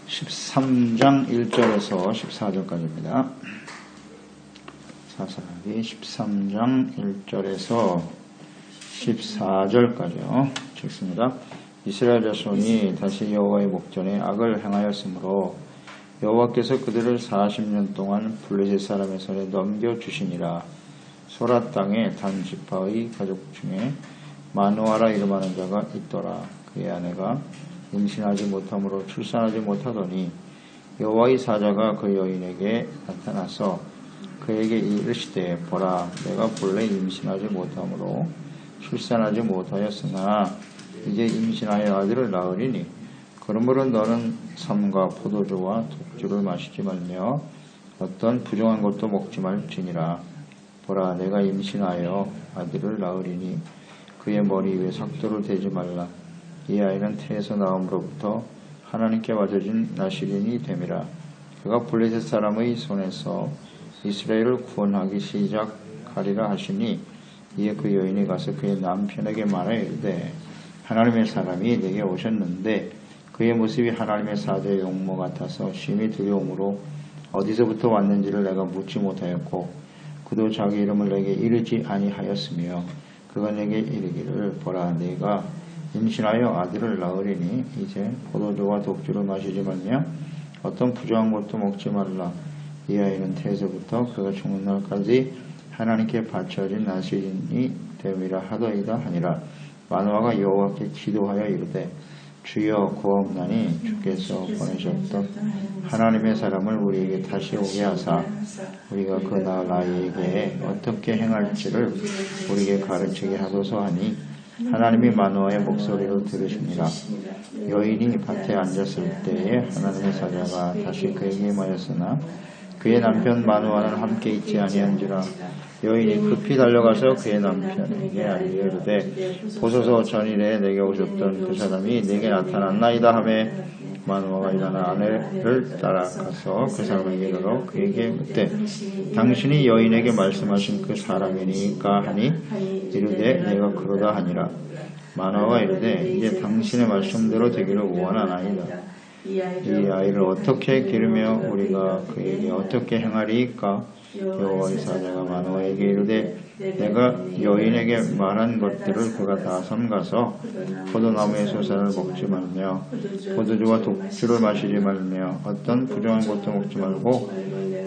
13장 1절에서 14절까지입니다. 사사기 13장 1절에서 14절까지요. 읽습니다. 이스라엘 자손이 다시 여호와의 목전에 악을 행하였으므로 여호와께서 그들을 40년 동안 블레셋 사람의 손에 넘겨주시니라. 소라 땅에 단 지파의 가족 중에 마누아라 이름하는 자가 있더라. 그의 아내가 임신하지 못함으로 출산하지 못하더니 여호와의 사자가 그 여인에게 나타나서 그에게 이르시되 보라, 내가 본래 임신하지 못함으로 출산하지 못하였으나 이제 임신하여 아들을 낳으리니 그러므로 너는 삶과 포도주와 독주를 마시지 말며 어떤 부정한 것도 먹지 말지니라. 보라, 내가 임신하여 아들을 낳으리니 그의 머리 위에 삭도를 대지 말라. 이 아이는 태에서 나옴으로부터 하나님께 맞아진 나실인이 됨이라. 그가 블레셋 사람의 손에서 이스라엘을 구원하기 시작하리라 하시니 이에 그 여인이 가서 그의 남편에게 말하여 이르되 하나님의 사람이 내게 오셨는데 그의 모습이 하나님의 사자의 용모 같아서 심히 두려움으로 어디서부터 왔는지를 내가 묻지 못하였고 그도 자기 이름을 내게 이르지 아니하였으며 그가 내게 이르기를 보라, 네가 임신하여 아들을 낳으리니 이제 포도주와 독주를 마시지 말며 어떤 부정한 것도 먹지 말라. 이 아이는 태에서부터 그가 죽는 날까지 하나님께 바쳐진 나실인이 됨이라 하더이다 하니라. 마누아가 여호와께 기도하여 이르되 주여 구하옵나니 주께서 보내셨던 하나님의 사람을 우리에게 다시 오게 하사 우리가 그 나을 아이에게 어떻게 행할지를 우리에게 가르치게 하소서 하니 하나님이 마누아의 목소리를 들으시니라. 여인이 밭에 앉았을 때에 하나님의 사자가 다시 그에게 임하였으나 그의 남편 마누아는 함께 있지 아니한지라. 여인이 급히 달려가서 그의 남편에게 알리되 이르되 보소서, 전일에 내게 오셨던 그 사람이 내게 나타났나이다 하매 마누아가 일어나 아내를 따라가서 그 사람에게 이르러 그에게 묻되 당신이 여인에게 말씀하신 그 사람이니까 하니 이르되 내가 그러다 하니라. 마누아가 이르되 이제 당신의 말씀대로 되기를 원하나이다. 이 아이를 어떻게 기르며 우리가 그에게 어떻게 행하리이까? 여호와의 사자가 마누아에게 이르되 내가 여인에게 말한 것들을 그가 다 삼가서 포도나무의 소산을 먹지 말며 포도주와 독주를 마시지 말며 어떤 부정한 것도 먹지 말고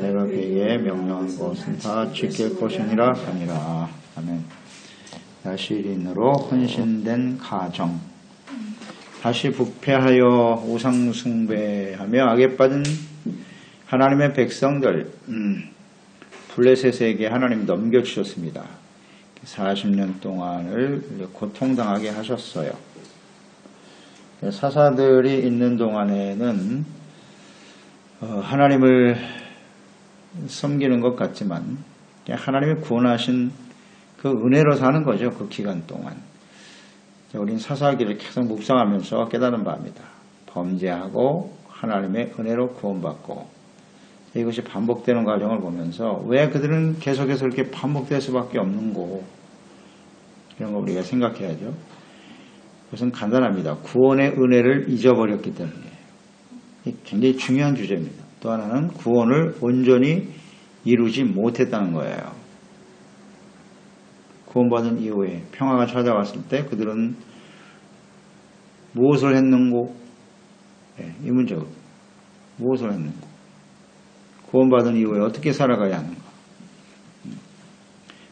내가 그에게 명령한 것은 다 지킬 것이니라 하니라. 아멘. 나실인으로 헌신된 가정. 다시 부패하여 우상숭배하며 악에 빠진 하나님의 백성들, 블레셋에게 하나님 넘겨주셨습니다. 40년 동안을 고통당하게 하셨어요. 사사들이 있는 동안에는 하나님을 섬기는 것 같지만 하나님이 구원하신 그 은혜로 사는 거죠. 그 기간 동안. 우리는 사사기를 계속 묵상하면서 깨달은 바입니다. 범죄하고 하나님의 은혜로 구원받고 이것이 반복되는 과정을 보면서 왜 그들은 계속해서 이렇게 반복될 수밖에 없는고, 이런 거 우리가 생각해야죠. 그것은 간단합니다. 구원의 은혜를 잊어버렸기 때문에. 굉장히 중요한 주제입니다. 또 하나는 구원을 온전히 이루지 못했다는 거예요. 구원받은 이후에 평화가 찾아왔을 때 그들은 무엇을 했는고? 이 문제고. 무엇을 했는고? 구원받은 이후에 어떻게 살아가야 하는가?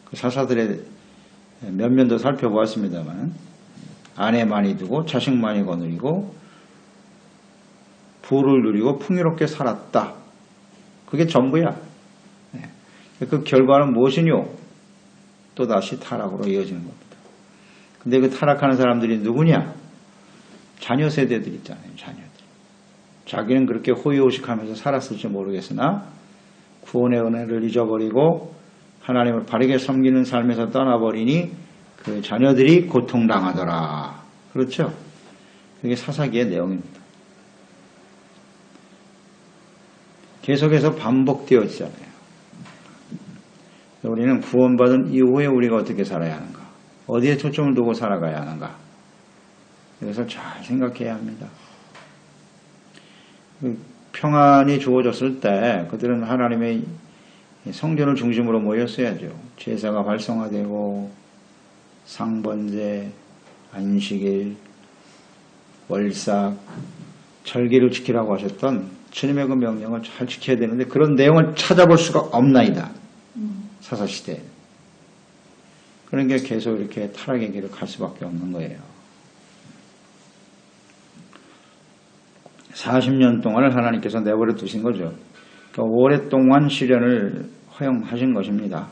그 사사들의 면면도 살펴보았습니다만 아내 많이 두고 자식 많이 거느리고 부를 누리고 풍요롭게 살았다. 그게 전부야. 그 결과는 무엇이뇨? 또다시 타락으로 이어지는 겁니다. 근데 그 타락하는 사람들이 누구냐? 자녀 세대들 있잖아요. 자녀들. 자기는 그렇게 호의호식하면서 살았을지 모르겠으나 구원의 은혜를 잊어버리고 하나님을 바르게 섬기는 삶에서 떠나버리니 그 자녀들이 고통당하더라. 그렇죠? 그게 사사기의 내용입니다. 계속해서 반복되어지잖아요. 우리는 구원받은 이후에 우리가 어떻게 살아야 하는가? 어디에 초점을 두고 살아가야 하는가? 이것을 잘 생각해야 합니다. 평안이 주어졌을 때 그들은 하나님의 성전을 중심으로 모였어야죠. 제사가 활성화되고 상번제, 안식일, 월삭, 절기를 지키라고 하셨던 주님의 그 명령을 잘 지켜야 되는데 그런 내용을 찾아볼 수가 없나이다. 사사시대에. 그러니까 계속 이렇게 타락의 길을 갈 수밖에 없는 거예요. 40년 동안을 하나님께서 내버려 두신 거죠. 그러니까 오랫동안 시련을 허용하신 것입니다.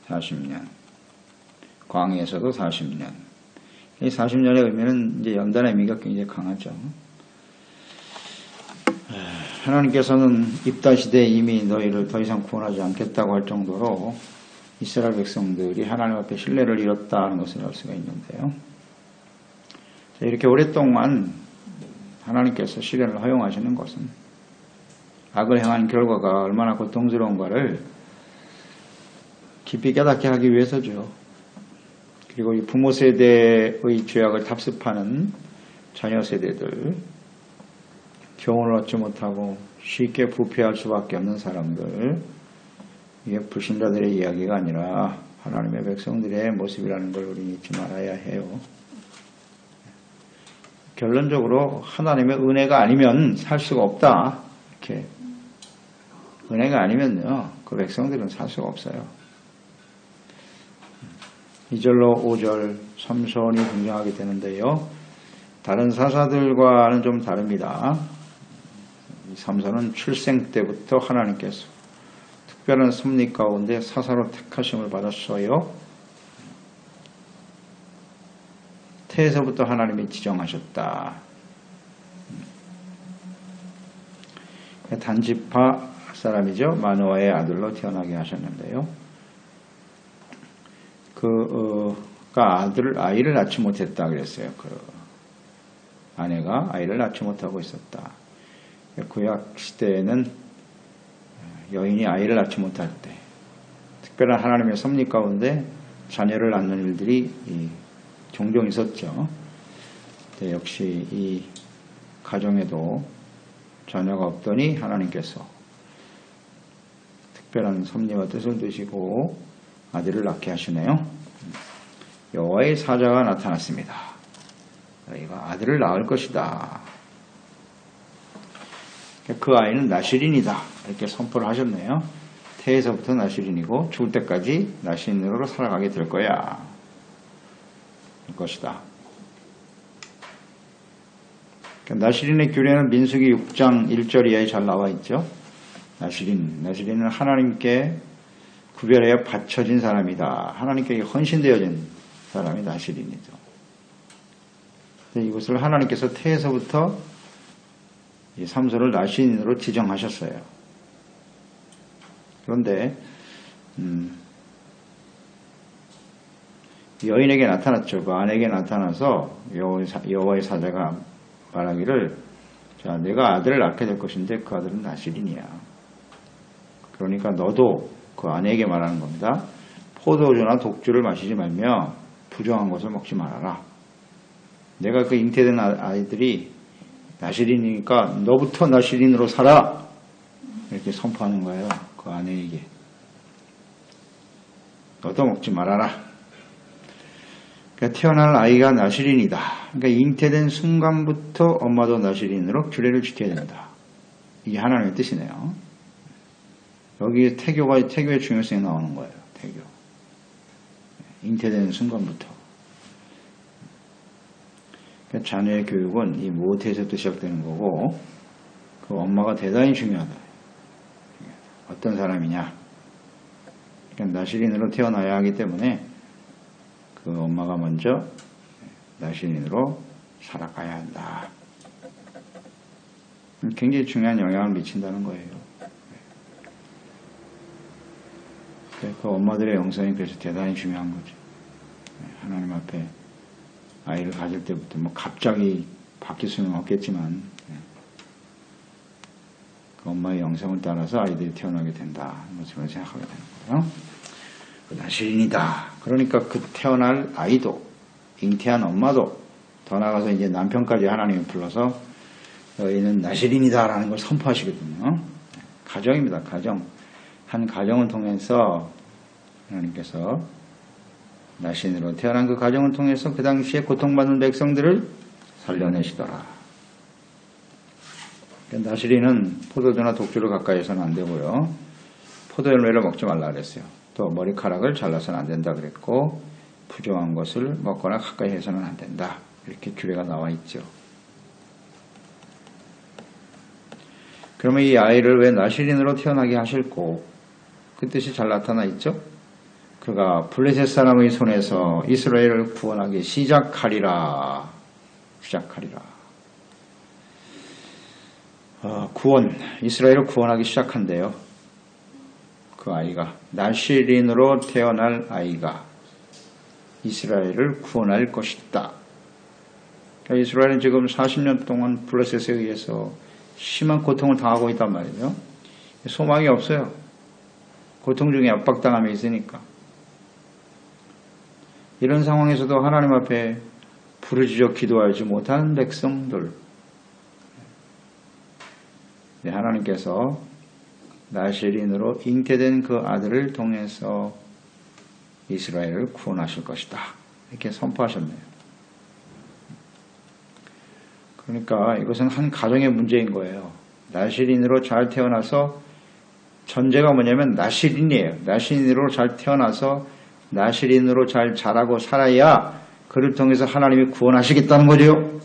40년. 광야에서도 40년. 이 40년의 의미는 이제 연단의 의미가 굉장히 강하죠. 하나님께서는 입다 시대에 이미 너희를 더 이상 구원하지 않겠다고 할 정도로 이스라엘 백성들이 하나님 앞에 신뢰를 잃었다는 것을 알 수가 있는데요. 이렇게 오랫동안 하나님께서 시련을 허용하시는 것은 악을 행한 결과가 얼마나 고통스러운가를 깊이 깨닫게 하기 위해서죠. 그리고 이 부모 세대의 죄악을 답습하는 자녀 세대들, 교훈을 얻지 못하고 쉽게 부패할 수밖에 없는 사람들, 이게 불신자들의 이야기가 아니라 하나님의 백성들의 모습이라는 걸 우리는 잊지 말아야 해요. 결론적으로 하나님의 은혜가 아니면 살 수가 없다. 이렇게 은혜가 아니면요, 그 백성들은 살 수가 없어요. 2절로 5절 삼손이 등장하게 되는데요. 다른 사사들과는 좀 다릅니다. 삼손은 출생 때부터 하나님께서 특별한 섭리 가운데 사사로 택하심을 받았어요. 태에서부터 하나님이 지정하셨다. 단지파 사람이죠. 마노아의 아들로 태어나게 하셨는데요. 아이를 낳지 못했다 그랬어요. 아내가 아이를 낳지 못하고 있었다. 구약 시대에는 여인이 아이를 낳지 못할 때 특별한 하나님의 섭리 가운데 자녀를 낳는 일들이 종종 있었죠. 역시 이 가정에도 자녀가 없더니 하나님께서 특별한 섭리와 뜻을 두시고 아들을 낳게 하시네요. 여호와의 사자가 나타났습니다. 너희가 아들을 낳을 것이다. 그 아이는 나실인이다. 이렇게 선포를 하셨네요. 태에서부터 나실인이고 죽을 때까지 나실인으로 살아가게 될 거야. 일 것이다. 나실인의 규례는 민수기 6장 1절 이하에 잘 나와 있죠. 나실인은 하나님께 구별하여 바쳐진 사람이다. 하나님께 헌신되어진 사람이 나실인이죠. 이것을 하나님께서 태에서부터 이 삼손을 나실인으로 지정하셨어요. 그런데 여인에게 나타났죠. 그 아내에게 나타나서 여호와의 사자가 말하기를, 자, 내가 아들을 낳게 될 것인데 그 아들은 나실인이야. 그러니까 너도, 그 아내에게 말하는 겁니다. 포도주나 독주를 마시지 말며 부정한 것을 먹지 말아라. 내가 그 잉태된 아이들이 나실인이니까 너부터 나실인으로 살아. 이렇게 선포하는 거예요. 그 아내에게. 너도 먹지 말아라. 그러니까 태어날 아이가 나실인이다. 그러니까 잉태된 순간부터 엄마도 나실인으로 규례를 지켜야 된다. 이게 하나님의 뜻이네요. 여기 태교의 중요성이 나오는 거예요. 태교. 잉태되는 순간부터. 그러니까 자녀의 교육은 이 모태에서부터 시작되는 거고, 그 엄마가 대단히 중요하다. 어떤 사람이냐. 그러니까 나실인으로 태어나야 하기 때문에 그 엄마가 먼저 나실인으로 살아가야 한다. 굉장히 중요한 영향을 미친다는 거예요. 그 엄마들의 영성이 그래서 대단히 중요한 거죠. 하나님 앞에 아이를 가질 때부터 뭐 갑자기 바뀔 수는 없겠지만 그 엄마의 영성을 따라서 아이들이 태어나게 된다. 저는 생각하게 되는 거예요. 나실인이다. 그러니까 그 태어날 아이도, 잉태한 엄마도, 더 나아가서 이제 남편까지 하나님이 불러서 너희는 나시린이다라는 걸 선포하시거든요. 가정입니다. 가정. 한 가정을 통해서 하나님께서 나시린으로 태어난 그 가정을 통해서 그 당시에 고통받는 백성들을 살려내시더라. 나시린은 포도주나 독주를 가까이 해서는 안 되고요. 포도열매를 먹지 말라 그랬어요. 또 머리카락을 잘라서는 안 된다 그랬고 부정한 것을 먹거나 가까이 해서는 안 된다. 이렇게 규례가 나와 있죠. 그러면 이 아이를 왜 나시린으로 태어나게 하실고 그 뜻이 잘 나타나 있죠. 그가 블레셋 사람의 손에서 이스라엘을 구원하기 시작하리라. 구원, 이스라엘을 구원하기 시작한대요. 그 아이가 나시린으로 태어날 아이가 이스라엘을 구원할 것이다. 그러니까 이스라엘은 지금 40년 동안 블레셋에 의해서 심한 고통을 당하고 있단 말이죠. 소망이 없어요. 고통 중에 압박당함이 있으니까. 이런 상황에서도 하나님 앞에 부르짖어 기도하지 못한 백성들, 하나님께서 나시린으로 잉태된 그 아들을 통해서 이스라엘을 구원하실 것이다. 이렇게 선포하셨네요. 그러니까 이것은 한 가정의 문제인 거예요. 나시린으로 잘 태어나서 전제가 뭐냐면 나시린이에요. 나시린으로 잘 태어나서 나시린으로 잘 자라고 살아야 그를 통해서 하나님이 구원하시겠다는 거죠.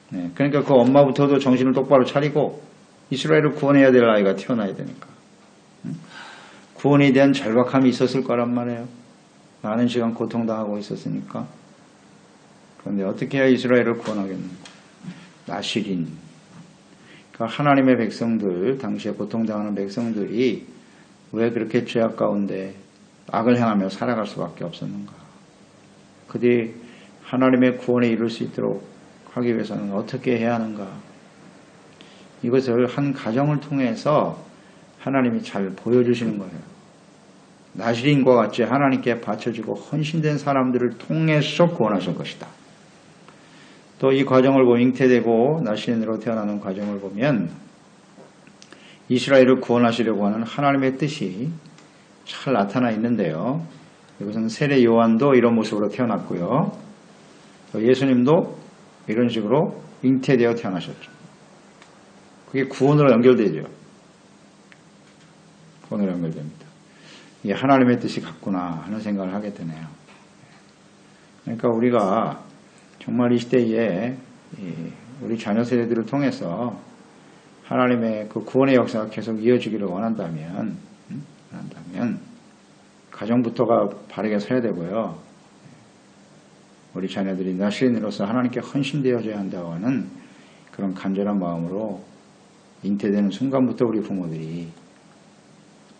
네, 그러니까 그 엄마부터도 정신을 똑바로 차리고 이스라엘을 구원해야 될 아이가 태어나야 되니까. 구원에 대한 절박함이 있었을 거란 말이에요. 많은 시간 고통당하고 있었으니까. 그런데 어떻게 해야 이스라엘을 구원하겠는가? 나시린. 그러니까 하나님의 백성들, 당시에 고통당하는 백성들이 왜 그렇게 죄악 가운데 악을 행하며 살아갈 수밖에 없었는가? 그들이 하나님의 구원에 이룰 수 있도록 하기 위해서는 어떻게 해야 하는가? 이것을 한 가정을 통해서 하나님이 잘 보여주시는 거예요. 나시린과 같이 하나님께 바쳐지고 헌신된 사람들을 통해서 구원하실 것이다. 또 이 과정을 보면 잉태되고 나시린으로 태어나는 과정을 보면 이스라엘을 구원하시려고 하는 하나님의 뜻이 잘 나타나 있는데요. 이것은 세례 요한도 이런 모습으로 태어났고요. 예수님도 이런 식으로 잉태되어 태어나셨죠. 그게 구원으로 연결되죠. 구원으로 연결됩니다. 이게 하나님의 뜻이 같구나 하는 생각을 하게 되네요. 그러니까 우리가 정말 이 시대에 우리 자녀 세대들을 통해서 하나님의 그 구원의 역사가 계속 이어지기를 원한다면 가정부터가 바르게 서야 되고요. 우리 자녀들이 나시린으로서 하나님께 헌신되어져야 한다고 하는 그런 간절한 마음으로 잉태되는 순간부터 우리 부모들이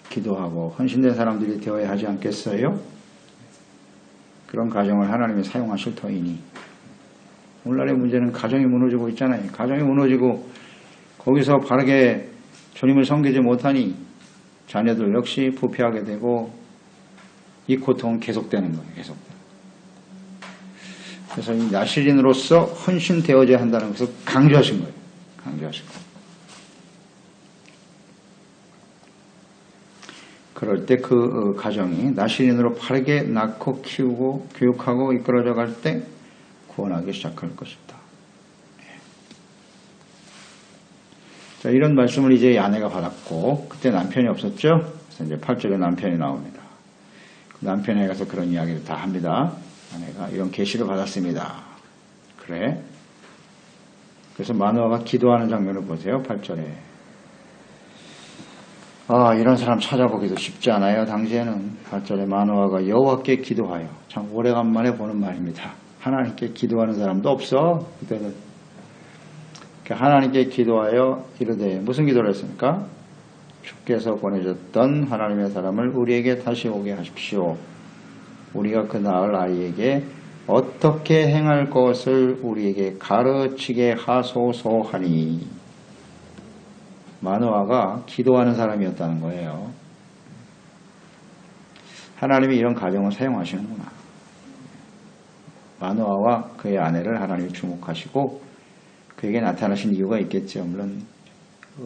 기도하고 헌신된 사람들이 되어야 하지 않겠어요? 그런 가정을 하나님이 사용하실 터이니 오늘날의 문제는 가정이 무너지고 있잖아요. 가정이 무너지고 거기서 바르게 주님을 섬기지 못하니 자녀들 역시 부패하게 되고 이 고통은 계속되는 거예요. 계속되는. 그래서 이 나시린으로서 헌신되어져야 한다는 것을 강조하신 거예요. 강조하신 거예요. 그럴 때 그 가정이 나시린으로 바르게 낳고 키우고 교육하고 이끌어져 갈 때 구원하기 시작할 것이다. 자, 이런 말씀을 이제 아내가 받았고 그때 남편이 없었죠. 그래서 이제 8절에 남편이 나옵니다. 남편에 가서 그런 이야기를 다 합니다. 아내가 이런 계시를 받았습니다. 그래. 그래서 마누아가 기도하는 장면을 보세요. 8절에. 이런 사람 찾아보기도 쉽지 않아요. 당시에는 8절에 마누아가 여호와께 기도하여. 참 오래간만에 보는 말입니다. 하나님께 기도하는 사람도 없어. 그때는. 하나님께 기도하여 이르되 무슨 기도를 했습니까? 주께서 보내셨던 하나님의 사람을 우리에게 다시 오게 하십시오. 우리가 그 낳을 아이에게 어떻게 행할 것을 우리에게 가르치게 하소서 하니. 마누아가 기도하는 사람이었다는 거예요. 하나님이 이런 가정을 사용하시는구나. 마누아와 그의 아내를 하나님이 주목하시고 그에게 나타나신 이유가 있겠죠. 물론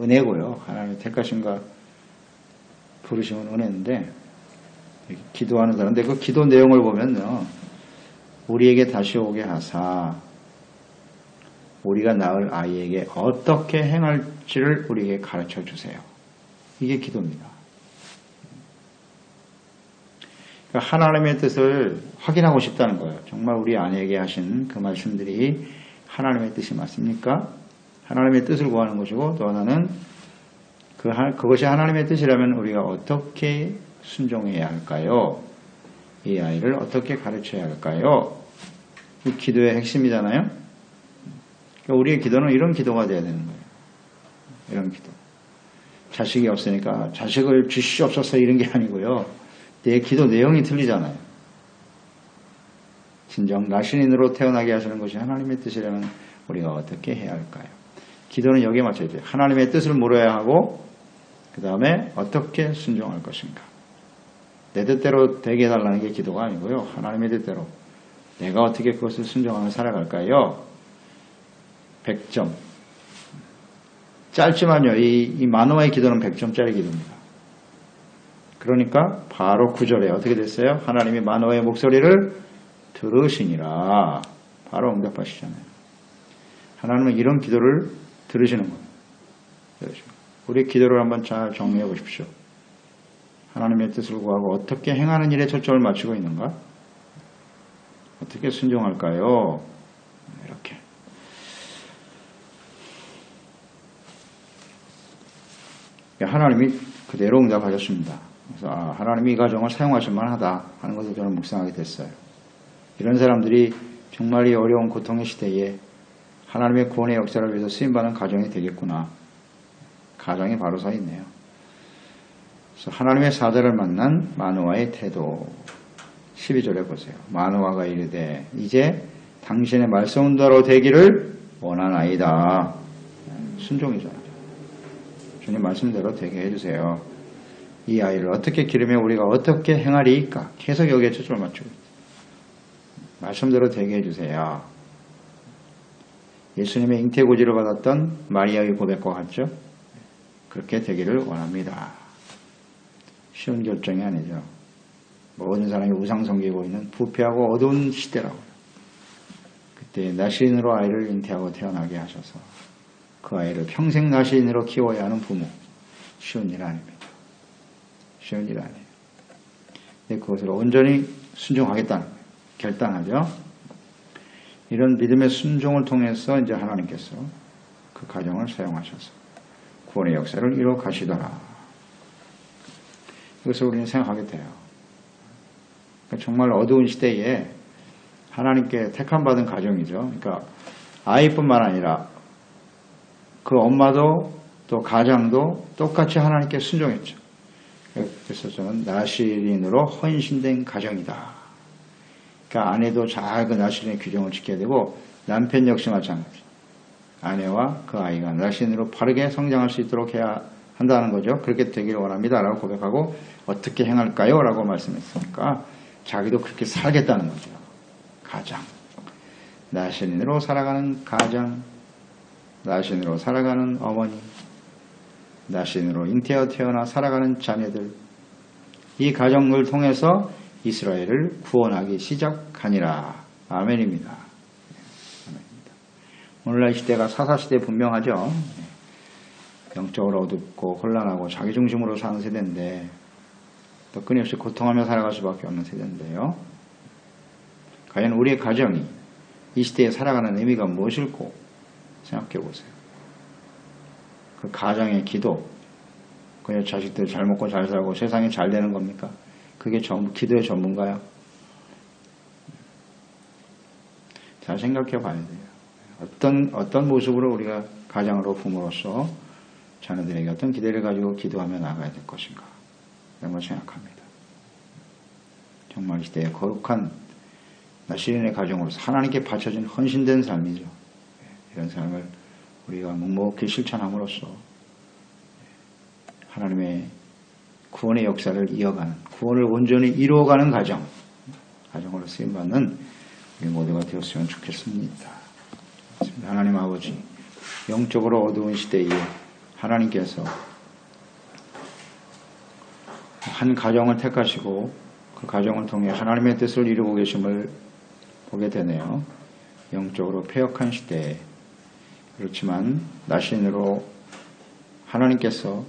은혜고요. 하나님의 택하심과 부르심은 은혜인데 기도하는 사람인데 그 기도 내용을 보면요. 우리에게 다시 오게 하사 우리가 낳을 아이에게 어떻게 행할지를 우리에게 가르쳐 주세요. 이게 기도입니다. 그러니까 하나님의 뜻을 확인하고 싶다는 거예요. 정말 우리 아내에게 하신 그 말씀들이 하나님의 뜻이 맞습니까? 하나님의 뜻을 구하는 것이고 또 하나는 그것이 하나님의 뜻이라면 우리가 어떻게 순종해야 할까요? 이 아이를 어떻게 가르쳐야 할까요? 이 기도의 핵심이잖아요. 그러니까 우리의 기도는 이런 기도가 돼야 되는 거예요. 이런 기도. 자식이 없으니까 자식을 주시옵소서 이런 게 아니고요. 내 기도 내용이 틀리잖아요. 진정 나신인으로 태어나게 하시는 것이 하나님의 뜻이라면 우리가 어떻게 해야 할까요? 기도는 여기에 맞춰야 돼요. 하나님의 뜻을 물어야 하고 그 다음에 어떻게 순종할 것인가. 내 뜻대로 되게 해달라는 게 기도가 아니고요. 하나님의 뜻대로 내가 어떻게 그것을 순종하며 살아갈까요? 100점. 짧지만요. 이 만호의 기도는 100점짜리 기도입니다. 그러니까 바로 9절에 어떻게 됐어요? 하나님이 만호의 목소리를 들으시니라. 바로 응답하시잖아요. 하나님은 이런 기도를 들으시는 거예요. 우리 기도를 한번 잘 정리해 보십시오. 하나님의 뜻을 구하고 어떻게 행하는 일에 초점을 맞추고 있는가? 어떻게 순종할까요? 이렇게. 하나님이 그대로 응답하셨습니다. 그래서 하나님이 이 가정을 사용하실 만하다 하는 것을 저는 묵상하게 됐어요. 이런 사람들이 정말 이 어려운 고통의 시대에 하나님의 구원의 역사를 위해서 쓰임받는 가정이 되겠구나. 가정이 바로 서 있네요. 그래서 하나님의 사자를 만난 마노아의 태도 12절에 보세요. 마노아가 이르되 이제 당신의 말씀대로 되기를 원하나이다. 순종이잖아요. 주님 말씀대로 되게 해주세요. 이 아이를 어떻게 기르며 우리가 어떻게 행하리까? 계속 여기에 초점을 맞추고 있어요. 말씀대로 되게 해주세요. 예수님의 잉태고지를 받았던 마리아의 고백과 같죠? 그렇게 되기를 원합니다. 쉬운 결정이 아니죠. 모든 사람이 우상 섬기고 있는 부패하고 어두운 시대라고요. 그때 나시인으로 아이를 잉태하고 태어나게 하셔서 그 아이를 평생 나시인으로 키워야 하는 부모. 쉬운 일 아닙니다. 쉬운 일 아니에요. 근데 그것을 온전히 순종하겠다는 거예요. 결단하죠. 이런 믿음의 순종을 통해서 이제 하나님께서 그 가정을 사용하셔서 구원의 역사를 이루어 가시더라. 이것을 우리는 생각하게 돼요. 그러니까 정말 어두운 시대에 하나님께 택함받은 가정이죠. 그러니까 아이뿐만 아니라 그 엄마도 또 가장도 똑같이 하나님께 순종했죠. 그래서 저는 나시린으로 헌신된 가정이다. 그러니까 아내도 잘 그 나시린의 규정을 지켜야 되고 남편 역시 마찬가지. 아내와 그 아이가 나시린으로 바르게 성장할 수 있도록 해야 한다는 거죠. 그렇게 되기를 원합니다. 라고 고백하고 어떻게 행할까요? 라고 말씀했으니까 자기도 그렇게 살겠다는 거죠. 가장. 나시린으로 살아가는 가장. 나시린으로 살아가는 어머니. 나시린으로 잉태하여 태어나 살아가는 자녀들. 이 가정을 통해서 이스라엘을 구원하기 시작하니라. 아멘입니다. 아멘입니다. 오늘날 이 시대가 사사시대 분명하죠. 영적으로 어둡고 혼란하고 자기중심으로 사는 세대인데 또 끊임없이 고통하며 살아갈 수밖에 없는 세대인데요. 과연 우리의 가정이 이 시대에 살아가는 의미가 무엇일고 생각해 보세요. 그 가정의 기도, 그냥 자식들 잘 먹고 잘 살고 세상이 잘 되는 겁니까? 그게 전부 기도의 전문가요? 잘 생각해 봐야 돼요. 어떤 모습으로 우리가 가장으로 부모로서 자녀들에게 어떤 기대를 가지고 기도하며 나가야 될 것인가? 이런 걸 생각합니다. 정말 이 시대의 거룩한 나시린의 가정으로서 하나님께 바쳐진 헌신된 삶이죠. 이런 삶을 우리가 묵묵히 실천함으로써 하나님의 구원의 역사를 이어가는, 구원을 온전히 이루어가는 가정으로 쓰임받는 우리 모두가 되었으면 좋겠습니다. 하나님 아버지, 영적으로 어두운 시대에 하나님께서 한 가정을 택하시고 그 가정을 통해 하나님의 뜻을 이루고 계심을 보게 되네요. 영적으로 패역한 시대에. 그렇지만 나신으로 하나님께서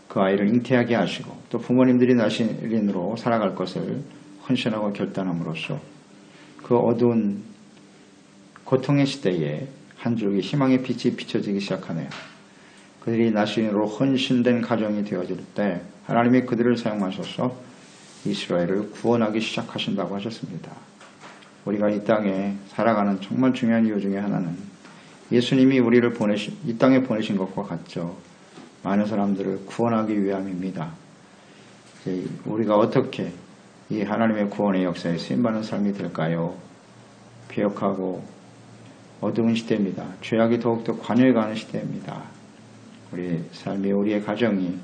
그 아이를 잉태하게 하시고 또 부모님들이 나신으로 살아갈 것을 헌신하고 결단함으로써 그 어두운 고통의 시대에 한 줄기 희망의 빛이 비춰지기 시작하네요. 그들이 나신으로 헌신된 가정이 되어질 때 하나님이 그들을 사용하셔서 이스라엘을 구원하기 시작하신다고 하셨습니다. 우리가 이 땅에 살아가는 정말 중요한 이유 중에 하나는 예수님이 우리를 이 땅에 보내신 것과 같죠. 많은 사람들을 구원하기 위함입니다. 우리가 어떻게 이 하나님의 구원의 역사에 쓰임받는 삶이 될까요? 비역하고 어두운 시대입니다. 죄악이 더욱더 관여해가는 시대입니다. 우리 삶이, 우리의 가정이,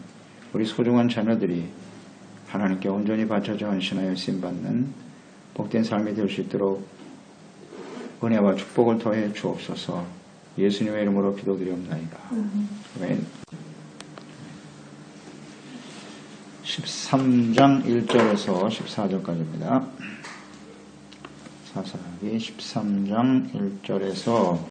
우리 소중한 자녀들이 하나님께 온전히 바쳐져 헌신하여 쓰임받는 복된 삶이 될 수 있도록 은혜와 축복을 더해 주옵소서. 예수님의 이름으로 기도드리옵나이다. 아멘. 13장 1절에서 14절까지입니다. 사사기 13장 1절에서